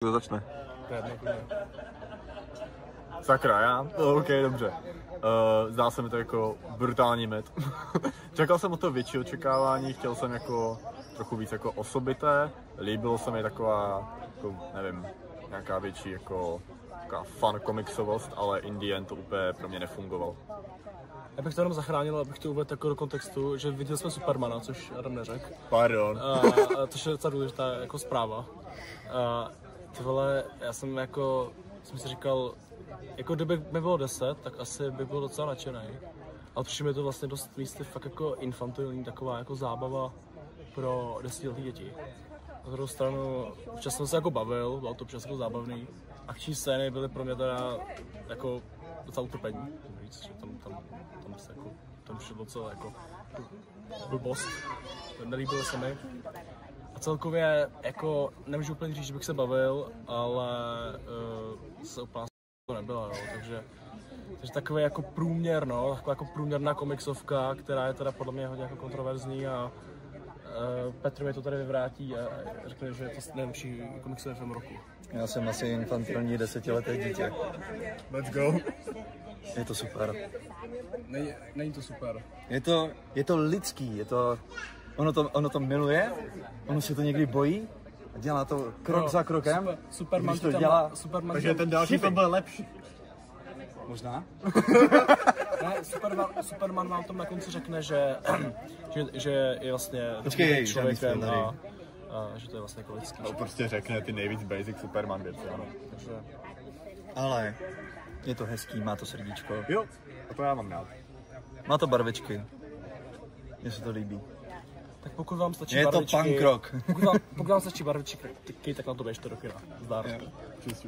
Kdo začne? Sakra, já? OK, dobře. Zdá se mi to jako brutální met. Čekal jsem o to větší očekávání, chtěl jsem jako trochu víc jako osobité. Líbilo se mi taková, jako, nevím, nějaká větší jako taková fun komiksovost, ale in the end to úplně pro mě nefungovalo. Já bych to jenom zachránil, abych to uvedl jako do kontextu, že viděli jsme Supermana, což Adam neřekl. Pardon. Což je docela důležitá jako zpráva. Ty vole, já jsem si říkal, jako kdyby mi bylo 10, tak asi by byl docela nadšený. Ale přišlo mi to vlastně dost místy fakt jako infantilní, taková jako zábava pro 10letý děti. Na druhou stranu, včas jsem se jako bavil, bylo to občas jako zábavný. Akční scény byly pro mě teda jako docela utrpení. Říct, že tam se jako, tam přišlo docela jako blbost. Nelíbilo se mi. A celkově jako nemůžu úplně říct, že bych se bavil, ale se úplně to nebyla, no, takže takový jako průměr, no, taková jako průměrná komiksovka, která je teda podle mě hodně jako kontroverzní a Petr mi to tady vyvrátí a řekne, že je to nejlepší komiksový film roku. Já jsem asi infantilní 10leté dítě. Let's go. Je to super. Není to super. Je to lidský, ono to miluje, ono se to někdy bojí a dělá to krok za krokem. Superman to dělá. Takže ten další film byl lepší. Možná? Ne, Superman vám tam na konci řekne, že je vlastně člověkem a že to je vlastně jako lidský. No prostě řekne ty nejvíc basic Superman věci, ano. Takže... Ale je to hezký, má to srdíčko. Jo, a to já mám rád. Má to barvičky. Mně se to líbí. Tak pokud vám stačí je barvičky... Je to punk rock. pokud vám stačí barvičky, tak na to běžte do kina. Zdar. Čus.